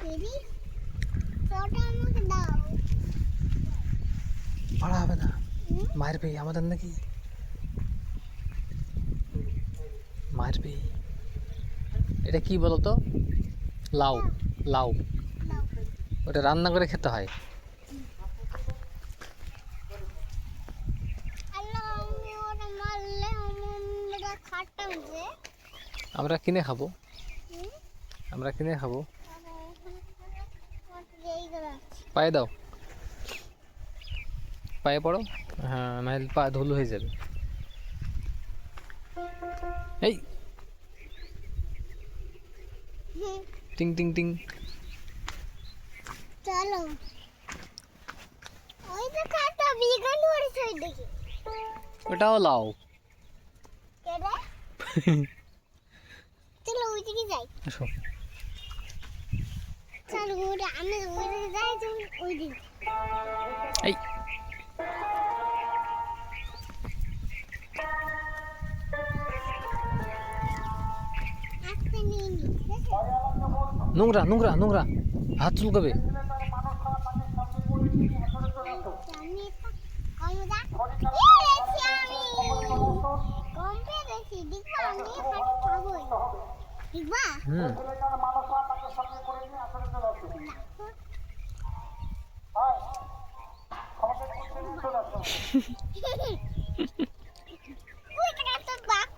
দিদি ফটো আমাকে দাও। ভাড়া হবে না, মারবে আমাদের নাকি, মারবে। এটা কি বলতো? লাউ, লাউ। দাও ওটা রান্না করে খেতে হয়। আল্লাহ আমি ওটা মারলে আমরা খাটাম যে আমরা কিনে খাবো, হুম আমরা কিনে খাবো। এইগুলো পায়ে দাও, পায়ে পড়ো। হ্যাঁ, নাহলে পা ধুলো হয়ে যাবে। এই টিং টিং টিং। চলো ওই যে খাটা বিগান ধরেছে ওই দেখি ওটাও লাউ। কেডা চলো ওই দিকে যাই। এসো। চলো ওটা আমি ওই দিকে যাই, তুমি ওই দিকে। এই আস্তে নিয়ে নি, ঠিক আছে? নোংরা নোংরা নোংরা, হাত চুলকাবে। আমি একটা কমদা দেখছি, আমি কম পেয়েছি দেখবা, আমি হাতে খাবোই দেখবা। হুম। ওই টাকা তো বাক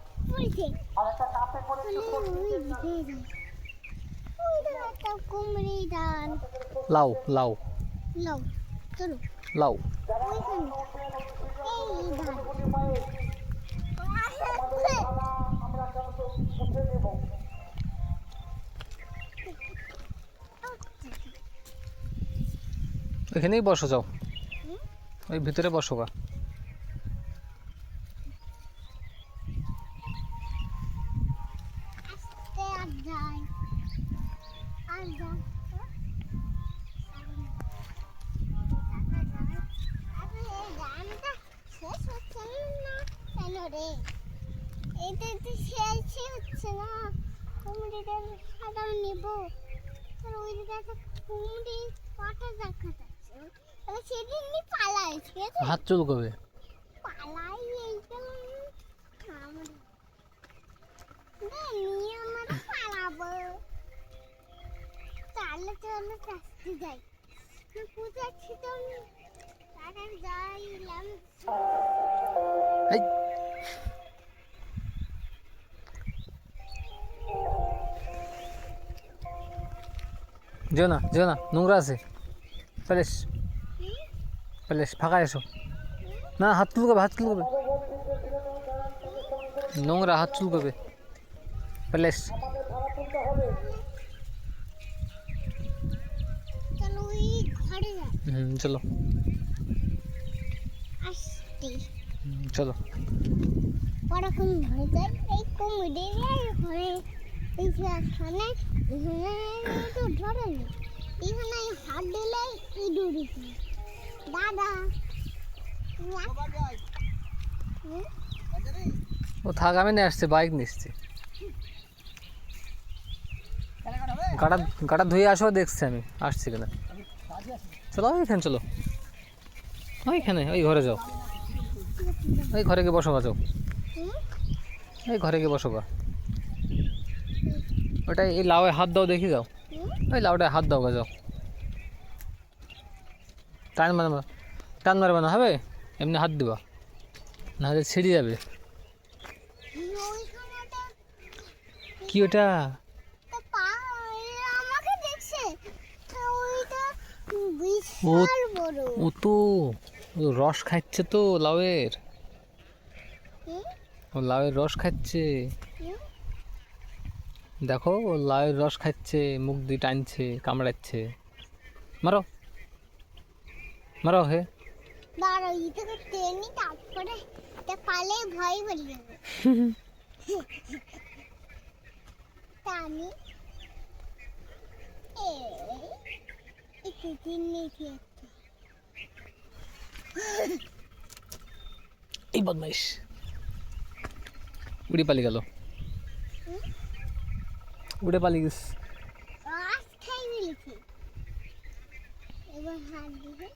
পড়ছে ওই দিকে যাই। ওই টাকা তো কুমড়ি ধান লাউ লাউ লাও চলো লাউ। ওইখানে এই ধান ওইখানেই বসো, যাও ওই ভিতরে বসো গা। আস্তে আর যাই আর যাই শেষ হচ্ছে না কেন রে? এটা তো শেষই হচ্ছে না। কুমড়িটা সাধারণ নেব, আর ওই দিকে একটা কুমড়ি কটা দেখা যাচ্ছে, তাহলে সেদিন নি পালাই, ঠিক আছে? হাত চুলকাবে। পালাই এইটা আমার নিয়ে আমার পালাবো। চালে চালে চাষতে যাই বুঝাচ্ছি তো তারা যাইলাম। এই যেও না, যেও না, নোংরা আছে। প্যালেস, প্যালেস ফাঁকা এসো। না, হাত চুলকাবে, হাত চুলকাবে, নোংরা, হাত চুলকাবে। প্যালেস। চলো ওই ঘরে যাই চলো। আসতে চলো। পরক্ষণ ঘরে যাই। এই কুমড়ে ঘরে এই যে আসনে তো ধরে নি, এখানে হাত দিলে ইঁদুর উঠে। দাদা ও থাক, আমি নিয়ে আসছি, বাইক নিয়ে এসছি। গাটা গাটা ধুয়ে আসো, দেখছি আমি আসছি কিনা। চলো ওইখানে, চলো ওইখানে, ওই ঘরে যাও, ওই ঘরে গিয়ে বসো গা, যাও এই ঘরে গিয়ে বসো গা। ওটাই এই লাউয়ে হাত দাও, দেখি যাও, ওই লাউটায় হাত দাও গা, যাও। টান মারবে, টান মারবে না, হবে এমনি হাত দিবা, নাহলে ছিঁড়ে যাবে। কি ওটা? আমাকে দেখছে, ওইটা ও বিশাল বড়। ও তো ও রস খাচ্ছে তো লাউয়ের, ও লাউয়ের রস খাচ্ছে। দেখো, ও লাউয়ের রস খাচ্ছে, মুখ দিয়ে টানছে, কামড়াচ্ছে। মারো, মারো হে। দাঁড়া ইটাকে টেনে তারপরে এটা পালে ভয় পেয়ে যাবে। টানি একটু দিন নিয়েছি একটা। এই বদমাইশ উড়ে পালিয়ে গেল, উড়ে পালিয়ে গেছে। আজ খাই দিল দিয়েছি। এবার হাত দিবে।